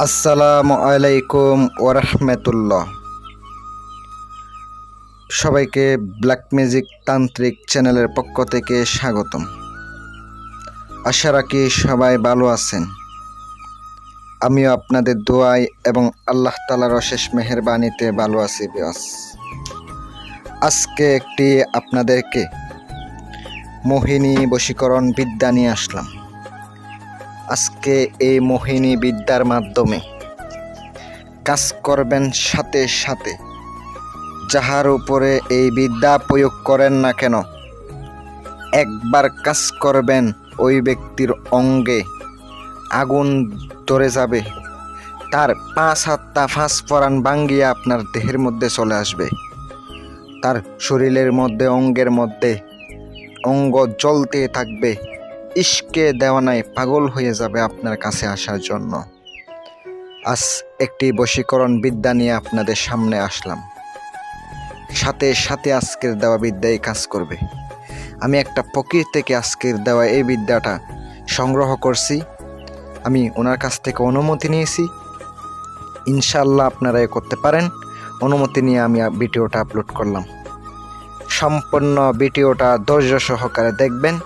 আসসালামু আলাইকুম ওরহমতুল্লাহ। সবাইকে ব্ল্যাক ম্যাজিক তান্ত্রিক চ্যানেলের পক্ষ থেকে স্বাগতম। আশা রাখি সবাই ভালো আছেন। আমিও আপনাদের দোয়ায় এবং আল্লাহ তাআলার অশেষ মেহেরবানিতে ভালো আছি বিয়াস। আজকে একটি আপনাদেরকে মোহিনী বশীকরণ বিদ্যা নিয়ে আসলাম। আজকে এই মোহিনী বিদ্যার মাধ্যমে কাজ করবেন, সাথে সাথে যাহার উপরে এই বিদ্যা প্রয়োগ করেন না কেন, একবার কাজ করবেন ওই ব্যক্তির অঙ্গে আগুন ধরে যাবে, তার 5 হাতটা 5 পরাণ ভাঙ্গিয়া আপনার দেহের মধ্যে চলে আসবে, তার শরীরের মধ্যে অঙ্গের মধ্যে অঙ্গ জ্বলতে থাকবে, ইশকে দেওয়ানায় পাগল হয়ে যাবে আপনার কাছে আসার জন্য। আজ একটি বশীকরণ বিদ্যা নিয়ে আপনাদের সামনে আসলাম। সাথে সাথে আজকের দেওয়া বিদ্যাই কাজ করবে। আমি একটা ফকির থেকে আজকের দেওয়া এই বিদ্যাটা সংগ্রহ করছি। আমি ওনার কাছ থেকে অনুমতি নিয়েছি। ইনশাআল্লাহ আপনারা এ করতে পারেন। অনুমতি নিয়ে আমি ভিডিওটা আপলোড করলাম। সম্পূর্ণ ভিডিওটা ধৈর্য সহকারে দেখবেন।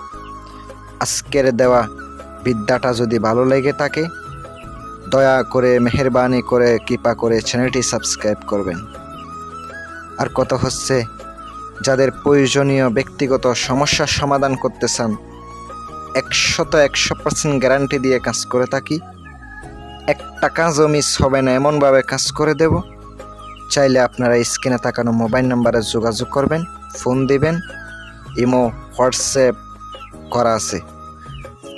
আজকের দেওয়া বিদ্যাটা যদি ভালো লেগে থাকে, দয়া করে মেহেরবানি করে কৃপা করে চ্যানেলটি সাবস্ক্রাইব করবেন। আর কথা হচ্ছে, যাদের প্রয়োজনীয় ব্যক্তিগত সমস্যার সমাধান করতে চান, 100% গ্যারান্টি দিয়ে কাজ করে থাকি। 1 টাকাও মিস হবে না, এমনভাবে কাজ করে দেব। চাইলে আপনারা স্ক্রিনে তাকানো মোবাইল নাম্বারে যোগাযোগ করবেন, ফোন দিবেন। ইমো, হোয়াটসঅ্যাপ করা আছে।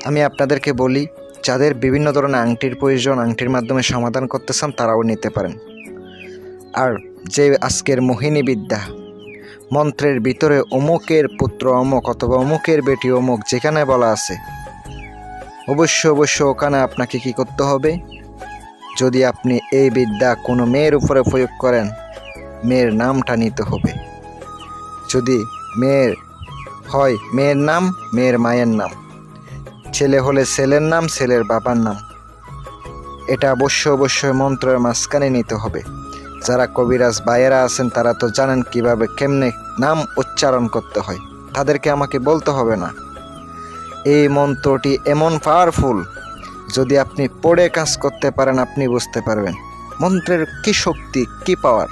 আমি আপনাদেরকে বলি, যাদের বিভিন্ন ধরনের আংটির প্রয়োজন, আংটির মাধ্যমে সমাধান করতে চান, তারাও নিতে পারেন। আর যে আজকের মোহিনী বিদ্যা, মন্ত্রের ভিতরে অমুকের পুত্র অমুক অথবা অমুকের বেটি অমুক যেখানে বলা আছে, অবশ্য ওখানে আপনাকে কি করতে হবে? যদি আপনি এই বিদ্যা কোনো মেয়ের উপরে প্রয়োগ করেন, মেয়ের নামটা নিতে হবে। যদি মেয়ের হয়, মেয়ের নাম, মেয়ের মায়ের নাম। ছেলে হলে ছেলের নাম, ছেলের বাবার নাম। এটা অবশ্যই মন্ত্রের মাঝখানে নিতে হবে। যারা কবিরাজ ভাইয়েরা আছেন তারা তো জানেন কিভাবে কেমনে নাম উচ্চারণ করতে হয়, তাদেরকে আমাকে বলতে হবে না। এই মন্ত্রটি এমন পাওয়ারফুল, যদি আপনি পড়ে কাজ করতে পারেন, আপনি বুঝতে পারবেন মন্ত্রের কি শক্তি, কি পাওয়ার।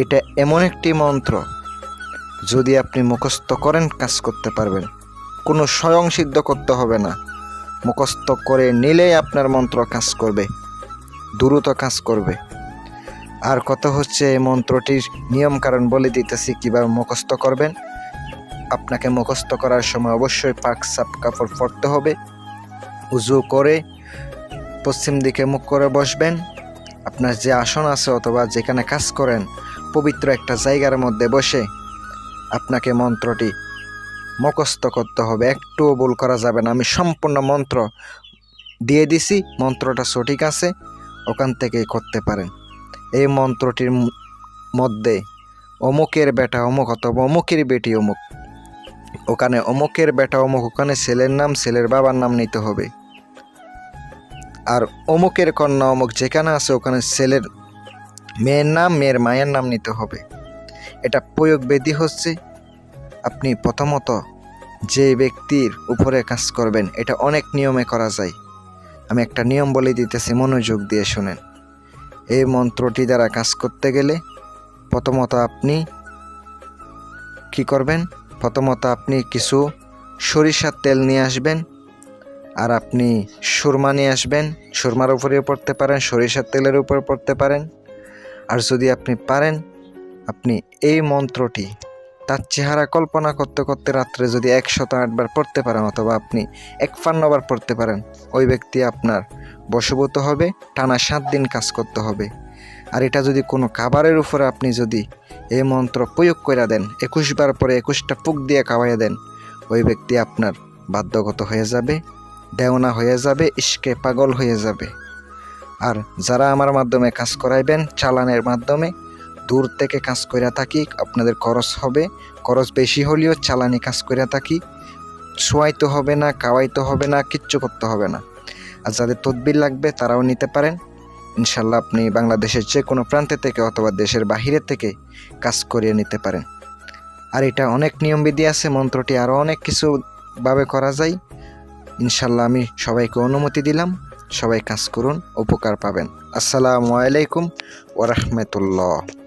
এটা এমন একটি মন্ত্র, যদি আপনি মুখস্থ করেন কাজ করতে পারবেন। কোনো স্বয়ং সিদ্ধ করতে হবে না, মুখস্থ করে নিলেই আপনার মন্ত্র কাজ করবে, দ্রুত কাজ করবে। আর কথা হচ্ছে, এই মন্ত্রটির নিয়ম কারণ বলে দিতেছি কিভাবে মুখস্থ করবেন। আপনাকে মুখস্থ করার সময় অবশ্যই পাক সাপ কাপড় পরতে হবে। উজু করে পশ্চিম দিকে মুখ করে বসবেন। আপনার যে আসন আছে অথবা যেখানে কাজ করেন, পবিত্র একটা জায়গার মধ্যে বসে আপনাকে মন্ত্রটি মুখস্থ করতে হবে। একটুও ভুল করা যাবে না। আমি সম্পূর্ণ মন্ত্র দিয়ে দিছি, মন্ত্রটা সঠিক আছে, ওখান থেকেই করতে পারেন। এই মন্ত্রটির মধ্যে অমুকের বেটা অমুক অথবা অমুকের বেটি অমুক, ওখানে অমুকের বেটা অমুক, ওখানে ছেলের নাম, ছেলের বাবার নাম নিতে হবে। আর অমুকের কন্যা অমুক যেখানে আছে, ওখানে ছেলের মেয়ের নাম, মেয়ের মায়ের নাম নিতে হবে। এটা প্রয়োগ বিধি হচ্ছে, আপনি প্রথমত যে ব্যক্তির উপরে কাজ করবেন, এটা অনেক নিয়মে করা যায়। আমি একটা নিয়ম বলে দিতেছি, মনোযোগ দিয়ে শুনেন। এই মন্ত্রটি দ্বারা কাজ করতে গেলে প্রথমত আপনি কি করবেন? প্রথমত আপনি কিছু সরিষার তেল নিয়ে আসবেন, আর আপনি সুরমা নিয়ে আসবেন। সুরমার উপরেও পড়তে পারেন, সরিষার তেলের উপরে পড়তে পারেন। আর যদি আপনি পারেন, আপনি এই মন্ত্রটি তার চেহারা কল্পনা করতে করতে রাত্রে যদি 108 বার পড়তে পারেন, অথবা আপনি 51 বার পড়তে পারেন, ওই ব্যক্তি আপনার বশীভূত হবে। টানা 7 দিন কাজ করতে হবে। আর এটা যদি কোনো খাবারের উপরে আপনি যদি এই মন্ত্র প্রয়োগ করে দেন, 21 বার পরে 21টা ফুক দিয়ে খাওয়াইয়া দেন, ওই ব্যক্তি আপনার বাধ্যগত হয়ে যাবে, দেওনা হয়ে যাবে, ইশকে পাগল হয়ে যাবে। আর যারা আমার মাধ্যমে কাজ করাইবেন, চালানের মাধ্যমে দূর থেকে কাজ করে থাকি, আপনাদের খরচ হবে, খরচ বেশি হলেও চালানি কাজ করে থাকি। শোয়াইতে হবে না, খাওয়াইতে হবে না, কিচ্ছু করতে হবে না। আর যাদের তদবির লাগবে তারাও নিতে পারেন। ইনশাল্লাহ আপনি বাংলাদেশের যে কোনো প্রান্তে থেকে অথবা দেশের বাহিরে থেকে কাজ করিয়ে নিতে পারেন। আর এটা অনেক নিয়মবিধি আছে, মন্ত্রটি আরও অনেক কিছুভাবে করা যায়। ইনশাল্লাহ আমি সবাইকে অনুমতি দিলাম, সবাই কাজ করুন, উপকার পাবেন। আসসালামু আলাইকুম ওয়া রাহমাতুল্লাহ।